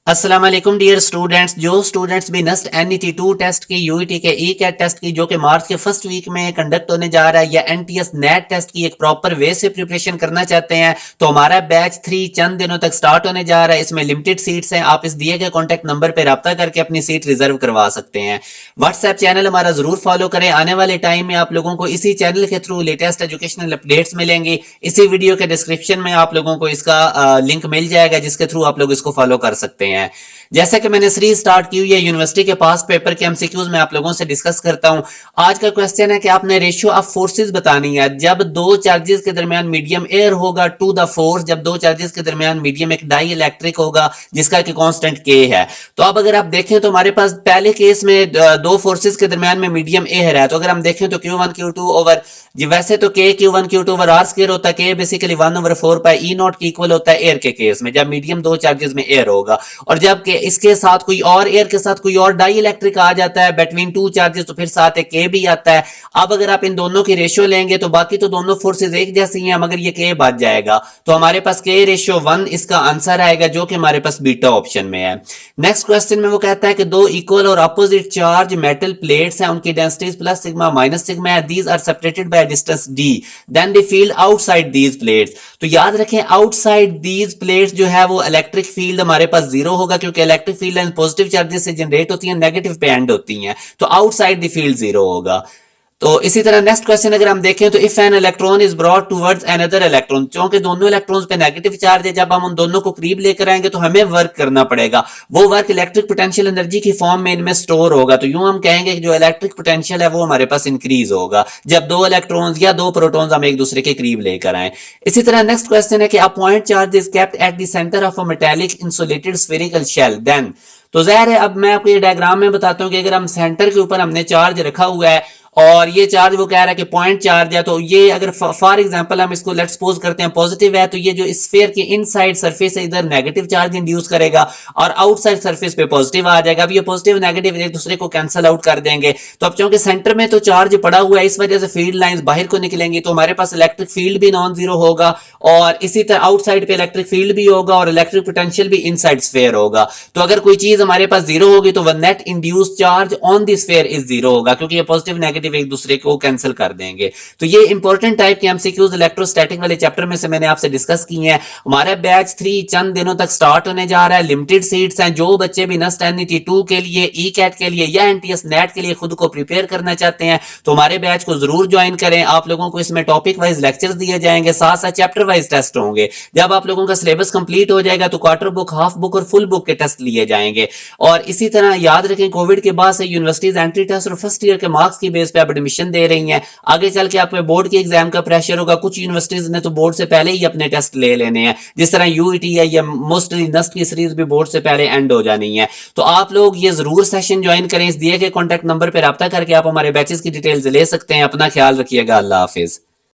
अस्सलाम वालेकुम dear students. जो स्टूडेंट्स भी नस्ट एनईटी 2 टेस्ट की, यूईटी के ई कैट टेस्ट की जो कि मार्च के फर्स्ट वीक में कंडक्ट होने जा रहा है, या एनटीएस नेट टेस्ट की एक प्रॉपर वे से प्रिपरेशन करना चाहते हैं, तो हमारा बैच 3 चंद दिनों तक स्टार्ट होने जा रहा है। इसमें लिमिटेड सीट्स हैं। आप इस दिए गए कॉन्टैक्ट नंबर पर रब्ता करके अपनी सीट रिजर्व करवा सकते हैं। व्हाट्सएप चैनल हमारा जरूर फॉलो करें। आने वाले टाइम में आप लोगों को इसी चैनल के थ्रू लेटेस्ट एजुकेशनल अपडेट्स मिलेंगी। इसी वीडियो के डिस्क्रिप्शन में आप लोगों को इसका लिंक मिल जाएगा, जिसके थ्रू आप लोग इसको फॉलो कर सकते हैं। जैसा कि मैंने सीरीज स्टार्ट की हुई है यूनिवर्सिटी के पास पेपर के एमसीक्यूज में आप लोगों से डिस्कस करता हूं। आज का क्वेश्चन है कि आपने रेशियो ऑफ फोर्सेस बतानी है जब दो चार्जेस के दरमियान मीडियम एयर होगा टू द फोर्स, जब दो चार्जेस के दरमियान मीडियम एक डाई इलेक्ट्रिक होगा जिसका कि कांस्टेंट के है। तो अब अगर आप देखें तो हमारे पास पहले केस में दो फोर्सेस के दरमियान में मीडियम एयर है। तो अगर हम देखें तो Q1 Q2 ओवर जी, वैसे तो के Q1 Q2 over are square होता है, के बेसिकली 1/4 पाई ई नॉट के इक्वल होता है एयर के केस में, जब मीडियम दो चार्जेस में एयर होगा। और जब के इसके साथ कोई और एयर के साथ कोई और डाई इलेक्ट्रिक आ जाता है बिटवीन टू चार्जेस, तो फिर साथ एक के भी आता है। अब अगर आप इन दोनों की रेशियो लेंगे तो बाकी तो दोनों फोर्सेज एक जैसी हैं, मगर ये के बच जाएगा, तो हमारे पास के रेशियो 1 इसका आंसर आएगा, जो कि हमारे पास बीटा ऑप्शन में है। नेक्स्ट क्वेश्चन में वो कहता है कि दो इक्वल और अपोजिट चार्ज मेटल प्लेट्स हैं, उनकी densities plus sigma minus sigma है, these are separated by distance D, then the field outside these plates. तो याद रखें आउटसाइड दीज प्लेट्स जो है वो इलेक्ट्रिक फील्ड हमारे पास जीरो होगा, क्योंकि इलेक्ट्रिक फील्ड पॉजिटिव चार्जेस से जनरेट होती है, नेगेटिव पे एंड होती हैं, तो आउटसाइड द फील्ड जीरो होगा। तो इसी तरह नेक्स्ट क्वेश्चन अगर हम देखें तो if an electron is brought towards another electron, क्योंकि दोनों इलेक्ट्रॉन्स पे नेगेटिव चार्ज है, जब हम उन दोनों को करीब लेकर आएंगे तो हमें वर्क करना पड़ेगा। वो वर्क इलेक्ट्रिक पोटेंशियल एनर्जी की फॉर्म में इनमें स्टोर होगा। तो यूं हम कहेंगे कि जो इलेक्ट्रिक पोटेंशियल है वो हमारे पास इंक्रीज होगा जब दो इलेक्ट्रॉन्स या दो प्रोटॉन्स हम एक दूसरे के करीब लेकर आए। इसी तरह नेक्स्ट क्वेश्चन है कि a point charge is kept at the centre of a metallic insulated spherical shell, then. तो जाहिर है अब मैं आपको ये डायग्राम में बताता हूं कि अगर हम सेंटर के ऊपर हमने चार्ज रखा हुआ है और ये चार्ज वो कह रहा है कि पॉइंट चार्ज है, तो ये अगर फॉर एग्जांपल हम इसको लेट्स सपोज करते हैं पॉजिटिव है, तो ये जो स्फीयर की इनसाइड सरफेस है इधर नेगेटिव चार्ज इंड्यूस करेगा और आउटसाइड सरफेस पे पॉजिटिव आ जाएगा। अब ये पॉजिटिव नेगेटिव एक दूसरे को कैंसिल आउट कर देंगे। तो अब चूंकि सेंटर में तो चार्ज पड़ा हुआ है, इस वजह से फील्ड लाइंस बाहर को निकलेंगी, तो हमारे पास इलेक्ट्रिक फील्ड भी नॉन जीरो होगा और इसी तरह आउटसाइड पे इलेक्ट्रिक फील्ड भी होगा और इलेक्ट्रिक पोटेंशियल भी इनसाइड स्फीयर होगा। तो अगर कोई चीज हमारे पास जीरो होगी तो वह net induce charge on the sphere is zero होगा, क्योंकि ये पॉजिटिव नेगेटिव एक दूसरे को कैंसिल कर देंगे। तो ये इंपॉर्टेंट टाइप के एमसीक्यूज इलेक्ट्रोस्टैटिक वाले चैप्टर में से मैंने आपसे डिस्कस किए हैं। हमारा बैच 3 चंद दिनों तक स्टार्ट होने जा रहा है। लिमिटेड सीट्स हैं। जो बच्चे भी नस्ट एनईटी 2 के लिए, ई कैट के लिए या एनटीएस नेट के लिए खुद को प्रिपेयर करना चाहते हैं तो हमारे बैच को जरूर ज्वाइन करें। आप लोगों को इसमें टॉपिक वाइज लेक्चर्स दिए जाएंगे, साथ साथ चैप्टर वाइज टेस्ट होंगे। जब आप लोगों का सिलेबस कंप्लीट हो जाएगा तो क्वार्टर बुक, हाफ बुक और फुल बुक के टेस्ट लिए जाएंगे। और इसी तरह याद रखें कोविड के बाद से यूनिवर्सिटीज एंट्री टेस्ट और फर्स्ट ईयर के मार्क्स की बेस पे आप एडमिशन दे रही हैं। आगे चल के आप पे बोर्ड के एग्जाम का प्रेशर होगा। कुछ यूनिवर्सिटीज ने तो बोर्ड से पहले ही अपने टेस्ट ले लेने हैं, जिस तरह यूईटी है या मोस्टली नस्ट की सीरीज भी बोर्ड से पहले एंड हो जानी है। तो आप लोग ये जरूर सेशन ज्वाइन करें। इस दिए गए कॉन्टैक्ट नंबर पर रब्ता करके आप हमारे बैचेस की डिटेल्स ले सकते हैं। अपना ख्याल रखिएगा। अल्लाह हाफिज।